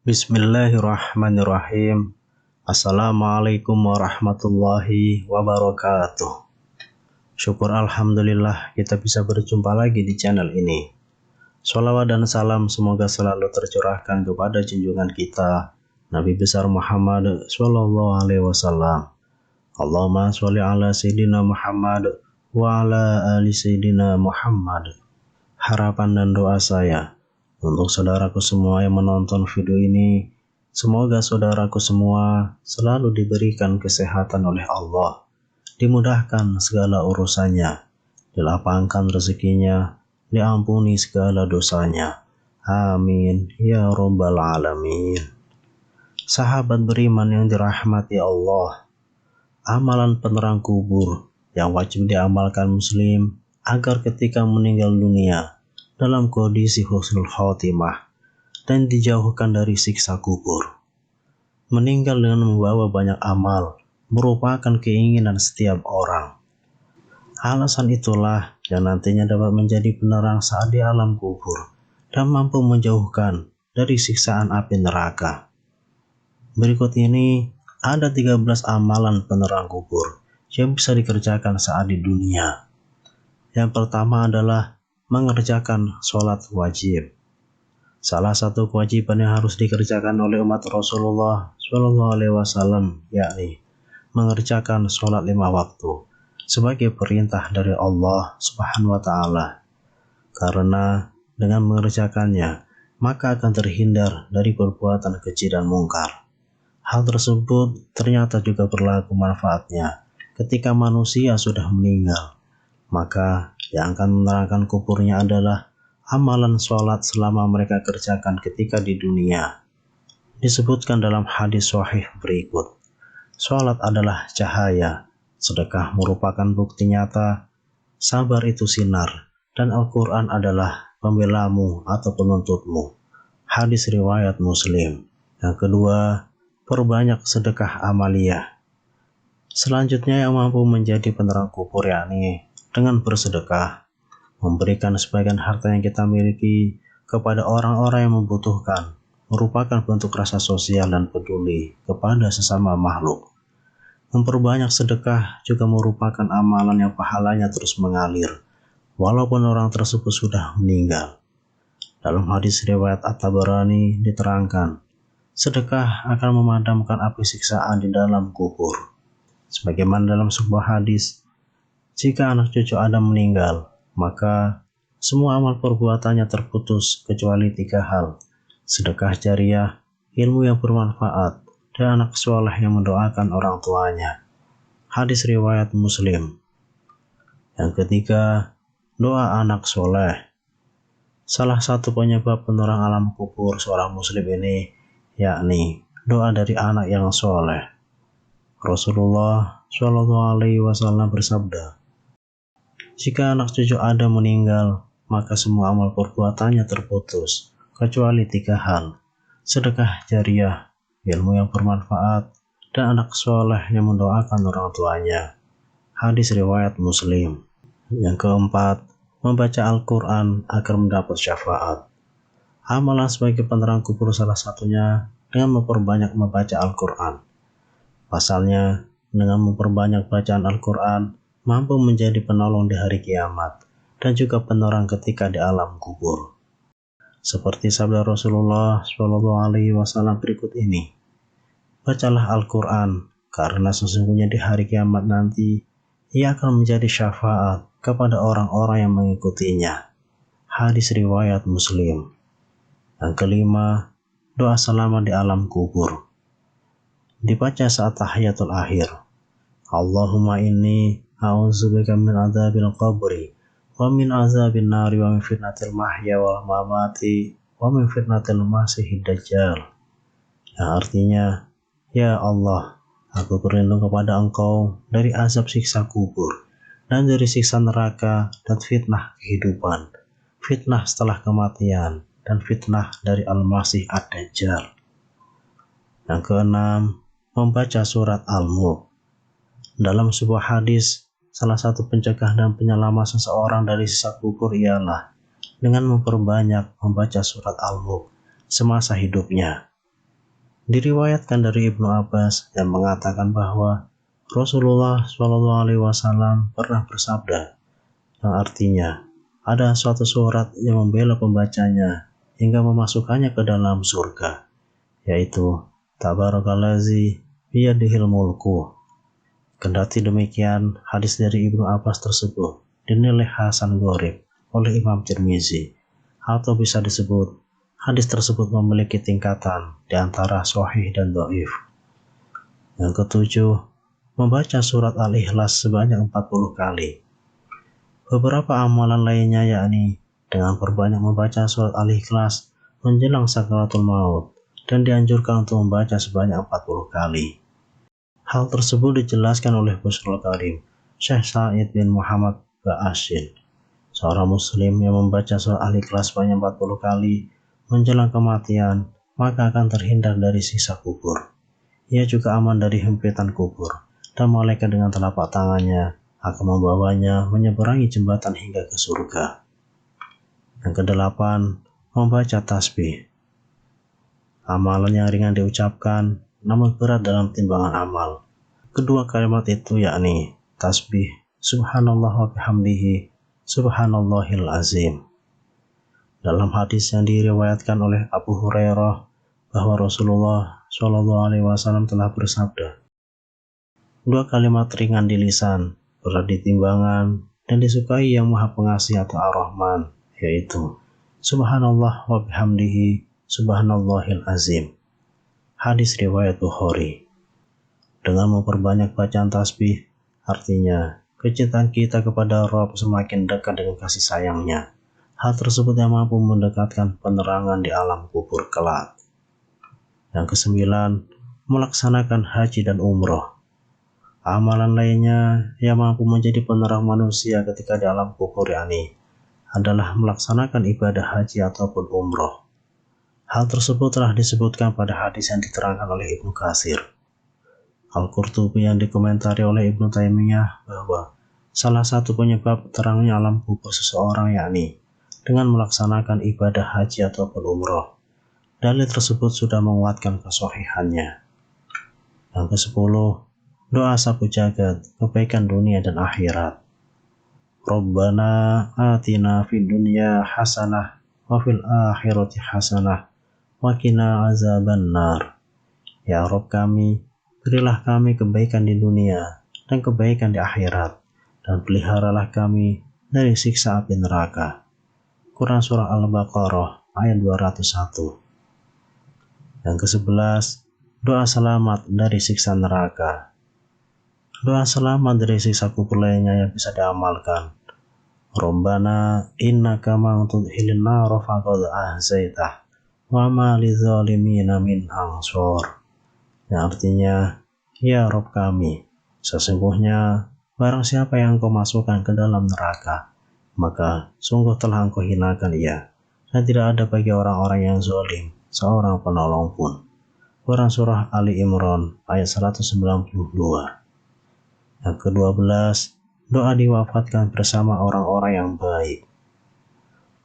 Bismillahirrahmanirrahim. Assalamualaikum warahmatullahi wabarakatuh. Syukur alhamdulillah kita bisa berjumpa lagi di channel ini. Sholawat dan salam semoga selalu tercurahkan kepada junjungan kita Nabi besar Muhammad sallallahu alaihi wasallam. Allahumma sholli ala sayyidina Muhammad wa ala ali sayyidina Muhammad. Harapan dan doa saya untuk saudaraku semua yang menonton video ini, semoga saudaraku semua selalu diberikan kesehatan oleh Allah, dimudahkan segala urusannya, dilapangkan rezekinya, diampuni segala dosanya. Amin ya rabbal alamin. Sahabat beriman yang dirahmati Allah, amalan penerang kubur yang wajib diamalkan muslim agar ketika meninggal dunia dalam kondisi husnul khotimah dan dijauhkan dari siksa kubur. Meninggal dengan membawa banyak amal merupakan keinginan setiap orang. Alasan itulah yang nantinya dapat menjadi penerang saat di alam kubur dan mampu menjauhkan dari siksaan api neraka. Berikut ini ada 13 amalan penerang kubur yang bisa dikerjakan saat di dunia. Yang pertama adalah mengerjakan sholat wajib. Salah satu kewajiban yang harus dikerjakan oleh umat Rasulullah SAW yakni mengerjakan sholat 5 waktu sebagai perintah dari Allah Subhanahu wa Ta'ala. Karena dengan mengerjakannya maka akan terhindar dari perbuatan keji dan mungkar. Hal tersebut ternyata juga berlaku manfaatnya ketika manusia sudah meninggal. Maka yang akan menerangkan kuburnya adalah amalan sholat selama mereka kerjakan ketika di dunia. Disebutkan dalam hadis sahih berikut, sholat adalah cahaya, sedekah merupakan bukti nyata, sabar itu sinar, dan Al-Quran adalah pembelamu atau penuntutmu. Hadis riwayat Muslim. Yang kedua, perbanyak sedekah amaliyah. Selanjutnya yang mampu menjadi penerang kubur yakni dengan bersedekah, memberikan sebagian harta yang kita miliki kepada orang-orang yang membutuhkan, merupakan bentuk rasa sosial dan peduli kepada sesama makhluk. Memperbanyak sedekah juga merupakan amalan yang pahalanya terus mengalir, walaupun orang tersebut sudah meninggal. Dalam hadis riwayat At-Tabarani diterangkan, sedekah akan memadamkan api siksaan di dalam kubur. Sebagaimana dalam sebuah hadis, jika anak cucu Adam meninggal, maka semua amal perbuatannya terputus kecuali 3 hal: sedekah jariah, ilmu yang bermanfaat, dan anak soleh yang mendoakan orang tuanya. Hadis riwayat Muslim. Yang ketiga, doa anak soleh. Salah satu penyebab penerang alam kubur seorang muslim ini yakni doa dari anak yang soleh. Rasulullah SAW bersabda, jika anak cucu Adam meninggal, maka semua amal perbuatannya terputus, kecuali 3 hal: sedekah jariah, ilmu yang bermanfaat, dan anak soleh yang mendoakan orang tuanya. Hadis riwayat Muslim. Yang keempat, membaca Al-Quran agar mendapat syafaat. Amalan sebagai penerang kubur salah satunya dengan memperbanyak membaca Al-Quran. Pasalnya, dengan memperbanyak bacaan Al-Quran, mampu menjadi penolong di hari kiamat dan juga penerang ketika di alam kubur. Seperti sabda Rasulullah SAW berikut ini, bacalah Al-Quran karena sesungguhnya di hari kiamat nanti ia akan menjadi syafaat kepada orang-orang yang mengikutinya. Hadis riwayat Muslim. Yang kelima, doa selamat di alam kubur. Dibaca saat tahiyatul akhir. Allahumma inni a'udzubika min adzabil qabri wa min azabin nari wa min fitnatil mahya wal mamati wa min fitnatil masiihid dajjal. Yang artinya, ya Allah, aku berlindung kepada Engkau dari azab siksa kubur dan dari siksa neraka dan fitnah kehidupan, fitnah setelah kematian, dan fitnah dari Al-Masih Ad-Dajjal. Yang keenam, membaca surat Al-Mulk. Dalam sebuah hadis, salah satu pencegah dan penyelamat seseorang dari siksa kubur ialah dengan memperbanyak membaca surat Al-Mulk semasa hidupnya. Diriwayatkan dari Ibnu Abbas yang mengatakan bahwa Rasulullah SAW pernah bersabda, yang artinya ada suatu surat yang membela pembacanya hingga memasukkannya ke dalam surga, yaitu Tabarakallazi biyadihil mulku. Kendati demikian, hadis dari Ibnu Abbas tersebut dinilai hasan gharib oleh Imam Tirmizi, atau bisa disebut hadis tersebut memiliki tingkatan di antara sahih dan dhaif. Yang ketujuh, membaca surat Al-Ikhlas sebanyak 40 kali. Beberapa amalan lainnya yakni dengan perbanyak membaca surat Al-Ikhlas menjelang sakaratul maut, dan dianjurkan untuk membaca sebanyak 40 kali. Hal tersebut dijelaskan oleh Busrul Karim, Syekh Said bin Muhammad Ba'asyil, seorang muslim yang membaca surat Al-Ikhlas sebanyak 40 kali menjelang kematian, maka akan terhindar dari siksa kubur. Ia juga aman dari hempitan kubur, dan malaikat dengan telapak tangannya akan membawanya menyeberangi jembatan hingga ke surga. Yang kedelapan, membaca tasbih. Amalan yang ringan diucapkan, namun berat dalam timbangan amal. Kedua kalimat itu yakni tasbih subhanallah wa bihamdihi subhanallahil azim. Dalam hadis yang diriwayatkan oleh Abu Hurairah bahwa Rasulullah SAW telah bersabda, dua kalimat ringan di lisan, berat di timbangan, dan disukai yang Maha Pengasih atau Ar-Rahman, yaitu subhanallah wa bihamdihi subhanallahil azim. Hadis riwayat Bukhari. Dengan memperbanyak bacaan tasbih, artinya kecintaan kita kepada Rabb semakin dekat dengan kasih sayangnya. Hal tersebut yang mampu mendekatkan penerangan di alam kubur kelak. Yang kesembilan, melaksanakan haji dan umroh. Amalan lainnya yang mampu menjadi penerang manusia ketika di alam kubur yakni adalah melaksanakan ibadah haji ataupun umroh. Hal tersebut telah disebutkan pada hadis yang diterangkan oleh Ibnu Katsir. Al-Qurtubi yang dikomentari oleh Ibnu Taimiyah bahwa salah satu penyebab terangnya alam kubur seseorang yakni dengan melaksanakan ibadah haji ataupun umroh. Dalil tersebut sudah menguatkan kesahihannya. Yang ke-10, doa sapu jagat, kebaikan dunia dan akhirat. Rabbana atina fid dunya hasanah wa fil akhirati hasanah wa qina azabannar. Ya Rabb kami, berilah kami kebaikan di dunia dan kebaikan di akhirat, dan peliharalah kami dari siksa api neraka. Quran Surah Al-Baqarah ayat 201. Yang ke-11, doa selamat dari siksa neraka. Doa selamat dari siksa kubur lainnya yang bisa diamalkan. Rabbana innaka man tudkhilin nar faqad ahzaitah wa ma lidzalimina min ansor. Yang artinya, ya Rabb kami, sesungguhnya barang siapa yang Engkau masukkan ke dalam neraka, maka sungguh telah Engkau hinakan ia, dan tidak ada bagi orang-orang yang zalim seorang penolong pun. Quran Surah Ali Imran ayat 192. Yang ke-12, doa diwafatkan bersama orang-orang yang baik.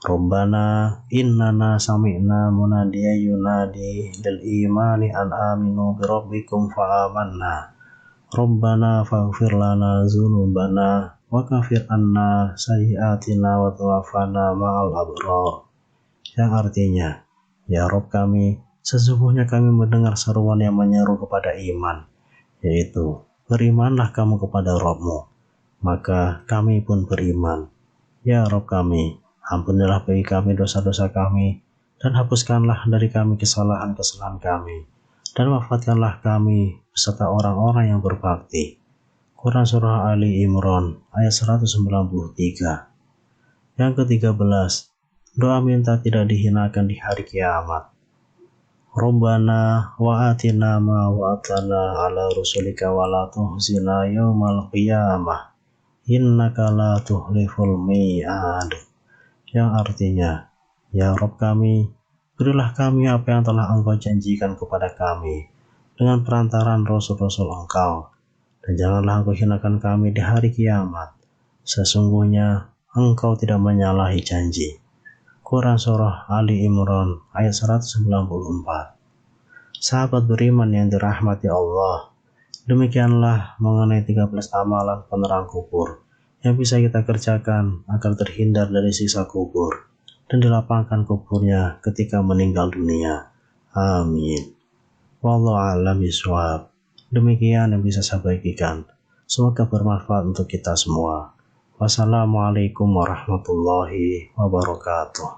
Rabbana innana sami'na munadiya yunadi lil imani an aminu bi rabbikum fa amanna. Rabbana faghfir lana dzunubana wa kafir anna sayyi'atina wa tawaffana ma'al abrar. Yang artinya, ya Rabb kami, sesungguhnya kami mendengar seruan yang menyeru kepada iman, yaitu berimanlah kamu kepada Rabbmu. Maka kami pun beriman. Ya Rabb kami, ampunilah bagi kami dosa-dosa kami, dan hapuskanlah dari kami kesalahan-kesalahan kami, dan wafatkanlah kami beserta orang-orang yang berbakti. Quran Surah Ali Imran ayat 193. Yang ke-13, doa minta tidak dihinakan di hari kiamat. Rabbana wa atina ma wa'atana ala rusulika wa la tuhzina yaumal qiyamah innaka la tuhliful mi'ad. yang artinya, "Ya Rabb kami, berilah kami apa yang telah Engkau janjikan kepada kami dengan perantaran Rasul-Rasul Engkau, dan janganlah Engkau hinakan kami di hari kiamat. Sesungguhnya Engkau tidak menyalahi janji." Quran Surah Ali Imran ayat 194. Sahabat beriman yang dirahmati Allah, demikianlah mengenai 13 amalan penerang kubur yang bisa kita kerjakan agar terhindar dari siksa kubur dan dilapangkan kuburnya ketika meninggal dunia. Amin. Wallahu a'lam bishawab. Demikian yang bisa saya bagikan. Semoga bermanfaat untuk kita semua. Wassalamualaikum warahmatullahi wabarakatuh.